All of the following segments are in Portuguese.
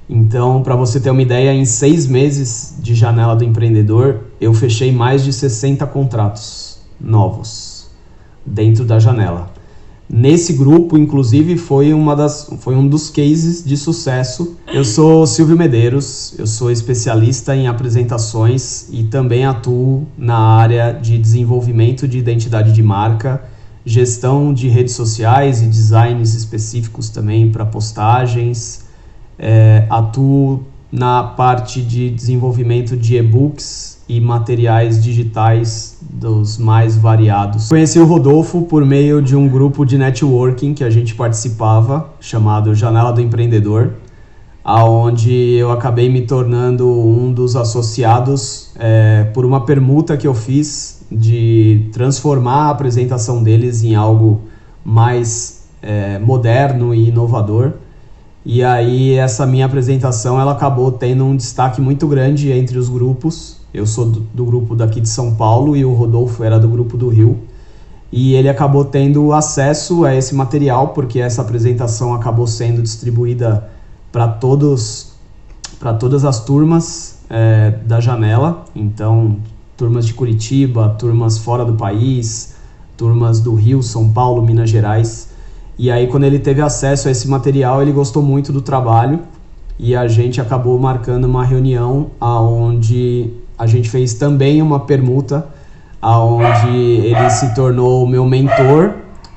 Então, para você ter uma ideia, em 6 meses de janela do empreendedor, eu fechei mais de 60 contratos novos dentro da janela. Nesse grupo, inclusive, foi um dos cases de sucesso. Eu sou Silvio Medeiros, eu sou especialista em apresentações e também atuo na área de desenvolvimento de identidade de marca, gestão de redes sociais e designs específicos também para postagens. Atuo na parte de desenvolvimento de e-books e materiais digitais dos mais variados. Conheci o Rodolfo por meio de um grupo de networking que a gente participava, chamado Janela do Empreendedor, aonde eu acabei me tornando um dos associados por uma permuta que eu fiz de transformar a apresentação deles em algo mais moderno e inovador. E aí essa minha apresentação ela acabou tendo um destaque muito grande entre os grupos. Eu sou do grupo daqui de São Paulo e o Rodolfo era do grupo do Rio. E ele acabou tendo acesso a esse material porque essa apresentação acabou sendo distribuída para todas as turmas da janela. Então, turmas de Curitiba, turmas fora do país, turmas do Rio, São Paulo, Minas Gerais. E aí, quando ele teve acesso a esse material, ele gostou muito do trabalho e a gente acabou marcando uma reunião onde a gente fez também uma permuta, onde ele se tornou o meu mentor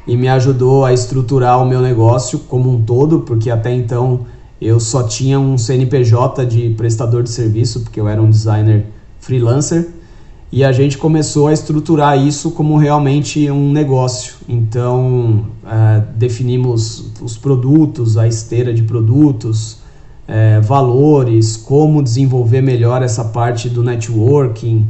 e me ajudou a estruturar o meu negócio como um todo, porque até então eu só tinha um CNPJ de prestador de serviço, porque eu era um designer freelancer. E a gente começou a estruturar isso como realmente um negócio. Então, definimos os produtos, a esteira de produtos, valores, como desenvolver melhor essa parte do networking,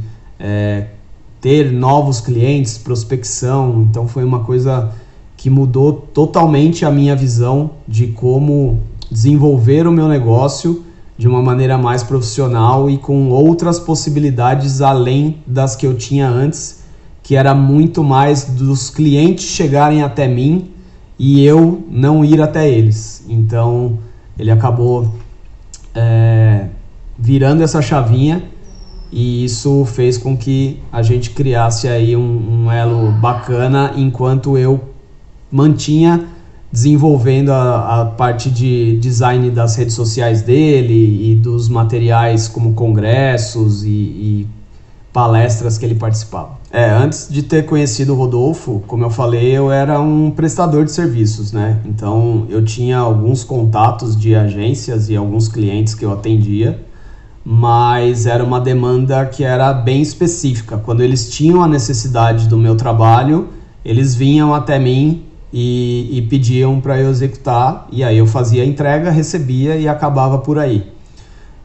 ter novos clientes, prospecção. Então, foi uma coisa que mudou totalmente a minha visão de como desenvolver o meu negócio de uma maneira mais profissional e com outras possibilidades além das que eu tinha antes, que era muito mais dos clientes chegarem até mim e eu não ir até eles. Então, ele acabou virando essa chavinha e isso fez com que a gente criasse aí um elo bacana enquanto eu mantinha desenvolvendo a parte de design das redes sociais dele e dos materiais como congressos e palestras que ele participava. Antes de ter conhecido o Rodolfo, como eu falei, eu era um prestador de serviços, né? Então eu tinha alguns contatos de agências e alguns clientes que eu atendia, mas era uma demanda que era bem específica. Quando eles tinham a necessidade do meu trabalho, eles vinham até mim e pediam para eu executar, e aí eu fazia a entrega, recebia e acabava por aí.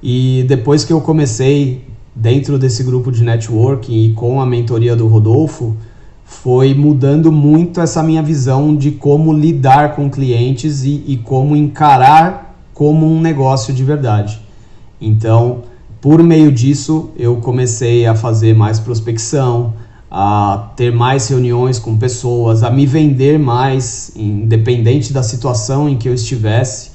E depois que eu comecei dentro desse grupo de networking e com a mentoria do Rodolfo, foi mudando muito essa minha visão de como lidar com clientes e como encarar como um negócio de verdade. Então, por meio disso, eu comecei a fazer mais prospecção, a ter mais reuniões com pessoas, a me vender mais, independente da situação em que eu estivesse.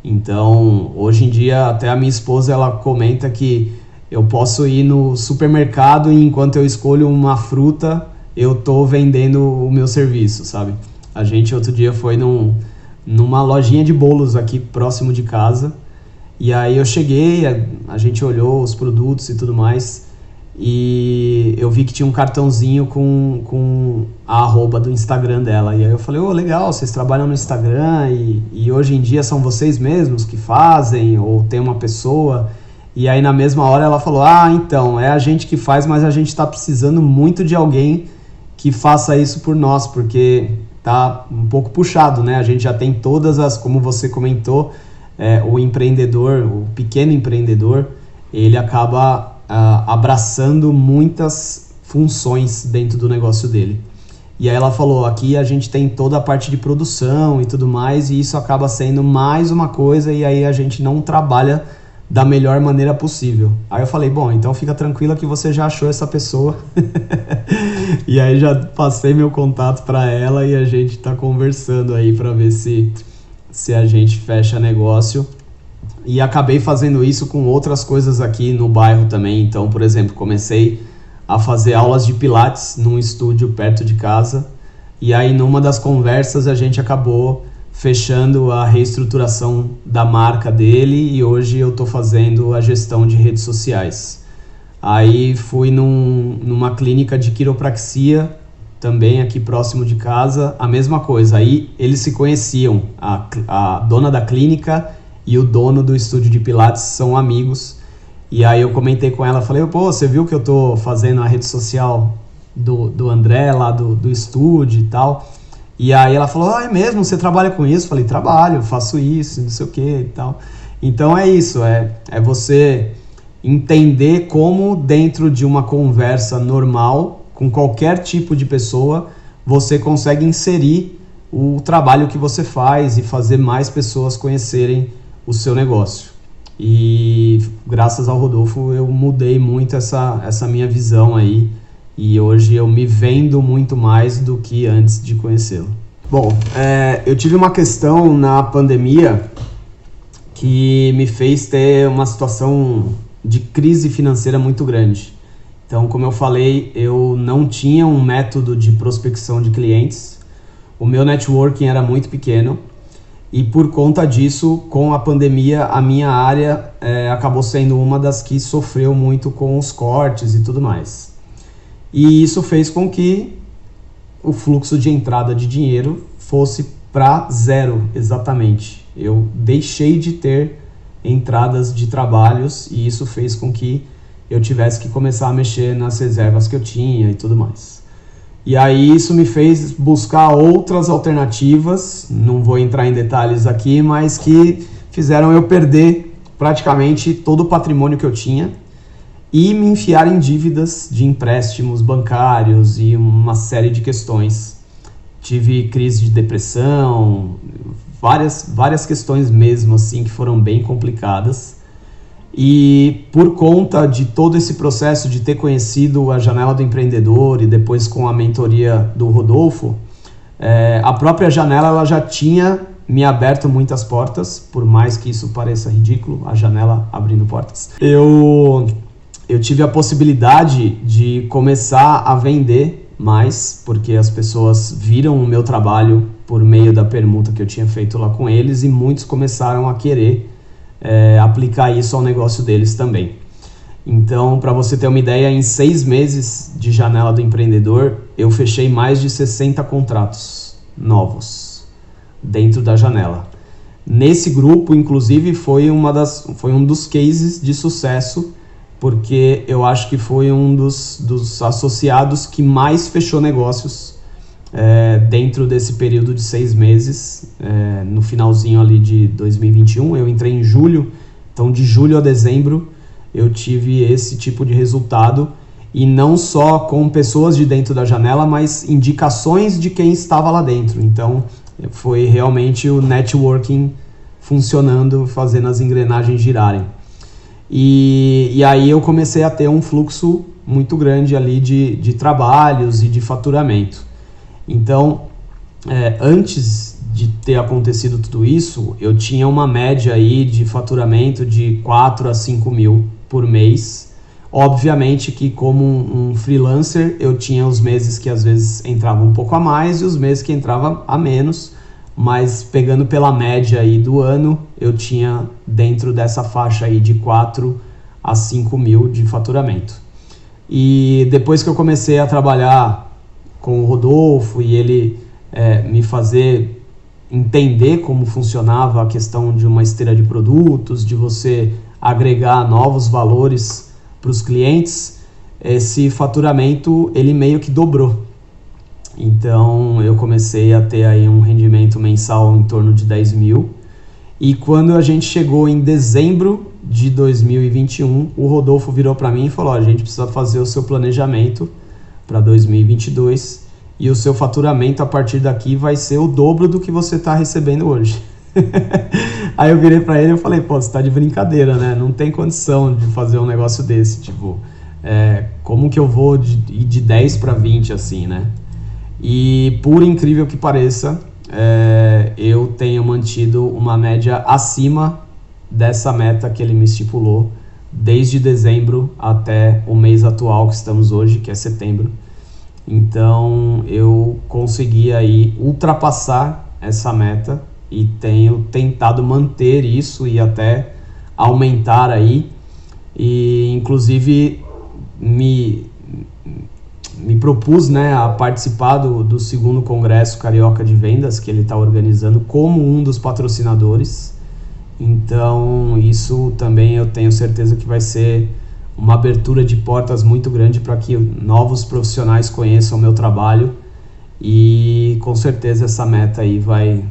Então, hoje em dia, até a minha esposa, ela comenta que eu posso ir no supermercado e enquanto eu escolho uma fruta, eu tô vendendo o meu serviço, sabe? A gente outro dia foi numa lojinha de bolos aqui próximo de casa, e aí eu cheguei, a gente olhou os produtos e tudo mais, e eu vi que tinha um cartãozinho com a arroba do Instagram dela. E aí eu falei, legal, vocês trabalham no Instagram e hoje em dia são vocês mesmos que fazem ou tem uma pessoa? E aí na mesma hora ela falou, então, é a gente que faz, mas a gente está precisando muito de alguém que faça isso por nós, porque tá um pouco puxado, né? A gente já tem como você comentou, o empreendedor, o pequeno empreendedor, ele acaba abraçando muitas funções dentro do negócio dele. E aí ela falou, aqui a gente tem toda a parte de produção e tudo mais, e isso acaba sendo mais uma coisa, e aí a gente não trabalha da melhor maneira possível. Aí eu falei, bom, então fica tranquila que você já achou essa pessoa. E aí já passei meu contato para ela e a gente tá conversando aí para ver se a gente fecha negócio. e acabei fazendo isso com outras coisas aqui no bairro também. Então, por exemplo, comecei a fazer aulas de pilates num estúdio perto de casa, e aí numa das conversas a gente acabou fechando a reestruturação da marca dele, e hoje eu estou fazendo a gestão de redes sociais. Aí fui numa clínica de quiropraxia, também aqui próximo de casa, a mesma coisa. Aí eles se conheciam, a dona da clínica e o dono do estúdio de pilates são amigos. E aí eu comentei com ela, falei, pô, você viu que eu tô fazendo a rede social do André lá do estúdio e tal? E aí ela falou, é mesmo, você trabalha com isso? Falei, trabalho, faço isso, não sei o que e tal. Então é isso, é você entender como dentro de uma conversa normal, com qualquer tipo de pessoa, você consegue inserir o trabalho que você faz e fazer mais pessoas conhecerem o seu negócio. E graças ao Rodolfo eu mudei muito essa minha visão aí, e hoje eu me vendo muito mais do que antes de conhecê-lo. Bom, eu tive uma questão na pandemia que me fez ter uma situação de crise financeira muito grande. Então, como eu falei, eu não tinha um método de prospecção de clientes, o meu networking era muito pequeno, e por conta disso, com a pandemia, a minha área acabou sendo uma das que sofreu muito com os cortes e tudo mais. E isso fez com que o fluxo de entrada de dinheiro fosse para zero, exatamente. Eu deixei de ter entradas de trabalhos, e isso fez com que eu tivesse que começar a mexer nas reservas que eu tinha e tudo mais. E aí isso me fez buscar outras alternativas, não vou entrar em detalhes aqui, mas que fizeram eu perder praticamente todo o patrimônio que eu tinha e me enfiar em dívidas de empréstimos bancários e uma série de questões. Tive crise de depressão, várias questões mesmo assim que foram bem complicadas. E por conta de todo esse processo de ter conhecido a Janela do Empreendedor e depois com a mentoria do Rodolfo, a própria Janela ela já tinha me aberto muitas portas, por mais que isso pareça ridículo, a janela abrindo portas. Eu tive a possibilidade de começar a vender mais, porque as pessoas viram o meu trabalho por meio da permuta que eu tinha feito lá com eles, e muitos começaram a querer aplicar isso ao negócio deles também. Então, para você ter uma ideia, em 6 meses de Janela do Empreendedor, eu fechei mais de 60 contratos novos dentro da janela. Nesse grupo, inclusive, foi um dos cases de sucesso, porque eu acho que foi um dos associados que mais fechou negócios dentro desse período de 6 meses, no finalzinho ali de 2021, eu entrei em julho, então de julho a dezembro eu tive esse tipo de resultado, e não só com pessoas de dentro da janela, mas indicações de quem estava lá dentro. Então foi realmente o networking funcionando, fazendo as engrenagens girarem. E aí eu comecei a ter um fluxo muito grande ali de trabalhos e de faturamento. Então, antes de ter acontecido tudo isso, eu tinha uma média aí de faturamento de 4 a 5 mil por mês. Obviamente que como um freelancer, eu tinha os meses que às vezes entrava um pouco a mais e os meses que entrava a menos, mas pegando pela média aí do ano, eu tinha dentro dessa faixa aí de 4 a 5 mil de faturamento. E depois que eu comecei a trabalhar com o Rodolfo e ele me fazer entender como funcionava a questão de uma esteira de produtos, de você agregar novos valores para os clientes, esse faturamento ele meio que dobrou. Então eu comecei a ter aí um rendimento mensal em torno de 10 mil, e quando a gente chegou em dezembro de 2021, o Rodolfo virou para mim e falou: a gente precisa fazer o seu planejamento para 2022 e o seu faturamento a partir daqui vai ser o dobro do que você está recebendo hoje. Aí eu virei para ele e falei: pô, você está de brincadeira, né? Não tem condição de fazer um negócio desse, tipo, como que eu vou ir de 10 para 20 assim, né? E por incrível que pareça, eu tenho mantido uma média acima dessa meta que ele me estipulou, desde dezembro até o mês atual que estamos hoje, que é setembro. Então eu consegui aí ultrapassar essa meta e tenho tentado manter isso e até aumentar aí, e inclusive me propus, né, a participar do segundo Congresso Carioca de Vendas, que ele está organizando como um dos patrocinadores. Então isso também eu tenho certeza que vai ser uma abertura de portas muito grande para que novos profissionais conheçam o meu trabalho, e com certeza essa meta aí vai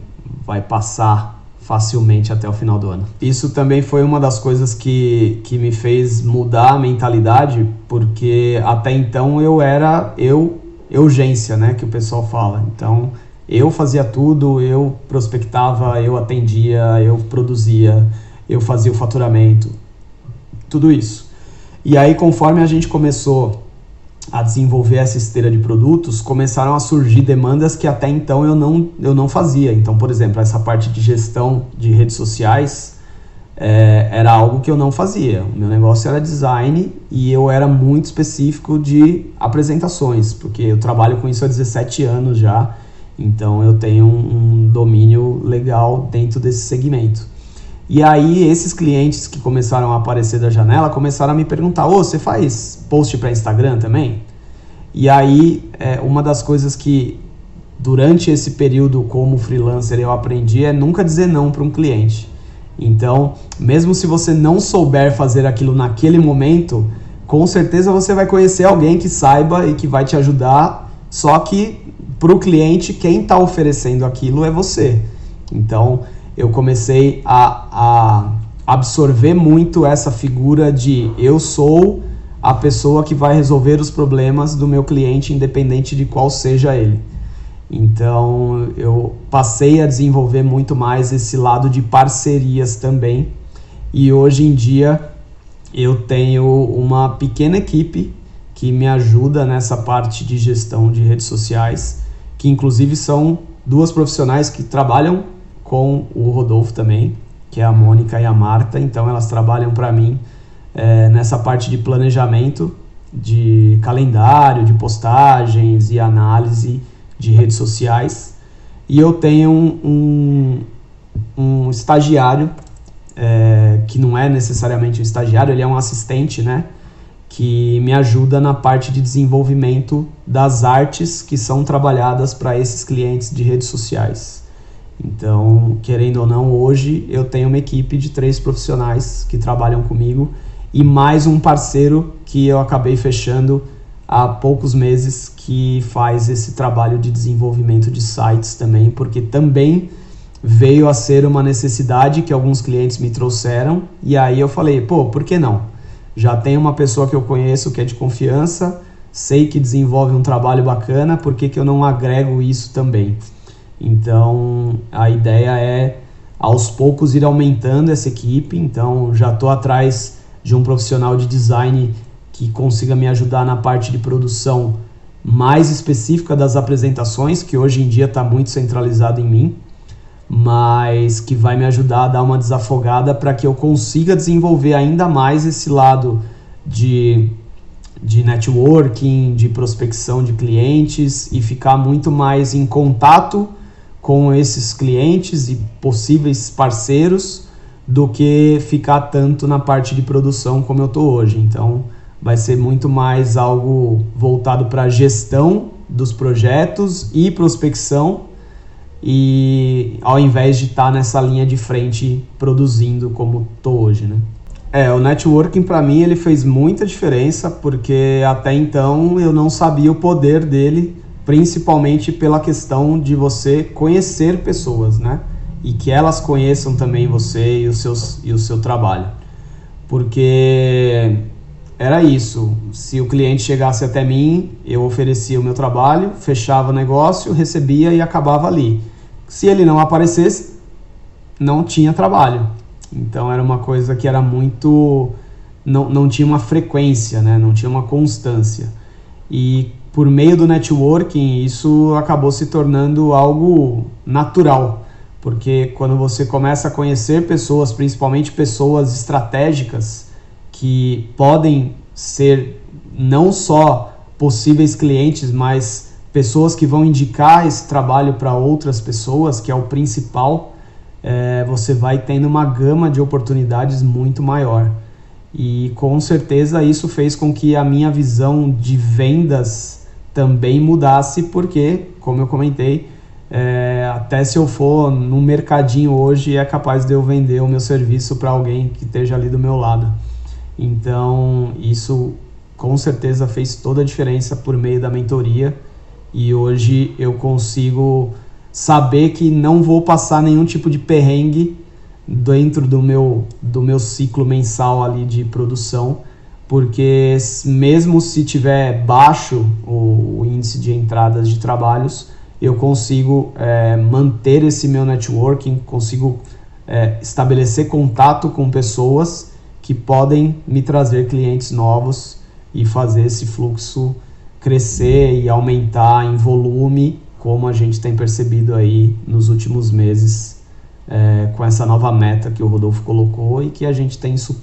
passar facilmente até o final do ano. Isso também foi uma das coisas que me fez mudar a mentalidade, porque até então eu era urgência, né, que o pessoal fala. Então eu fazia tudo, eu prospectava, eu atendia, eu produzia, eu fazia o faturamento, tudo isso. E aí, conforme a gente começou a desenvolver essa esteira de produtos, começaram a surgir demandas que até então eu não fazia. Então, por exemplo, essa parte de gestão de redes sociais era algo que eu não fazia. O meu negócio era design e eu era muito específico de apresentações, porque eu trabalho com isso há 17 anos já, então eu tenho um domínio legal dentro desse segmento. E aí esses clientes que começaram a aparecer da janela começaram a me perguntar: você faz post para Instagram também? E aí uma das coisas que durante esse período como freelancer eu aprendi é nunca dizer não para um cliente. Então, mesmo se você não souber fazer aquilo naquele momento, com certeza você vai conhecer alguém que saiba e que vai te ajudar, só que para o cliente quem está oferecendo aquilo é você. Então eu comecei a absorver muito essa figura de eu sou a pessoa que vai resolver os problemas do meu cliente, independente de qual seja ele. Então eu passei a desenvolver muito mais esse lado de parcerias também, e hoje em dia eu tenho uma pequena equipe que me ajuda nessa parte de gestão de redes sociais, que inclusive são duas profissionais que trabalham com o Rodolfo também, que é a Mônica e a Marta. Então elas trabalham para mim nessa parte de planejamento, de calendário, de postagens e análise de redes sociais. E eu tenho um estagiário, que não é necessariamente um estagiário, ele é um assistente, né, que me ajuda na parte de desenvolvimento das artes que são trabalhadas para esses clientes de redes sociais. Então, querendo ou não, hoje eu tenho uma equipe de 3 profissionais que trabalham comigo e mais um parceiro que eu acabei fechando há poucos meses, que faz esse trabalho de desenvolvimento de sites também, porque também veio a ser uma necessidade que alguns clientes me trouxeram, e aí eu falei, por que não? Já tem uma pessoa que eu conheço que é de confiança, sei que desenvolve um trabalho bacana, por que eu não agrego isso também? Então a ideia é aos poucos ir aumentando essa equipe. Então já estou atrás de um profissional de design que consiga me ajudar na parte de produção mais específica das apresentações, que hoje em dia está muito centralizado em mim, mas que vai me ajudar a dar uma desafogada para que eu consiga desenvolver ainda mais esse lado de networking, de prospecção de clientes e ficar muito mais em contato com esses clientes e possíveis parceiros do que ficar tanto na parte de produção como eu estou hoje. Então vai ser muito mais algo voltado para a gestão dos projetos e prospecção, e ao invés de estar nessa linha de frente produzindo como estou hoje, né? O networking para mim ele fez muita diferença, porque até então eu não sabia o poder dele, principalmente pela questão de você conhecer pessoas, né? E que elas conheçam também você e o seu trabalho. Porque era isso, se o cliente chegasse até mim, eu oferecia o meu trabalho, fechava o negócio, recebia e acabava ali. Se ele não aparecesse, não tinha trabalho. Então era uma coisa que era muito... não tinha uma frequência, né? Não tinha uma constância. E por meio do networking, isso acabou se tornando algo natural, porque quando você começa a conhecer pessoas, principalmente pessoas estratégicas, que podem ser não só possíveis clientes, mas pessoas que vão indicar esse trabalho para outras pessoas, que é o principal, você vai tendo uma gama de oportunidades muito maior. E com certeza isso fez com que a minha visão de vendas também mudasse, porque, como eu comentei, até se eu for no mercadinho hoje, é capaz de eu vender o meu serviço para alguém que esteja ali do meu lado. Então, isso com certeza fez toda a diferença por meio da mentoria, e hoje eu consigo saber que não vou passar nenhum tipo de perrengue dentro do meu ciclo mensal ali de produção, porque mesmo se tiver baixo o índice de entradas de trabalhos, eu consigo manter esse meu networking, consigo estabelecer contato com pessoas que podem me trazer clientes novos e fazer esse fluxo crescer e aumentar em volume, como a gente tem percebido aí nos últimos meses, com essa nova meta que o Rodolfo colocou e que a gente tem superado.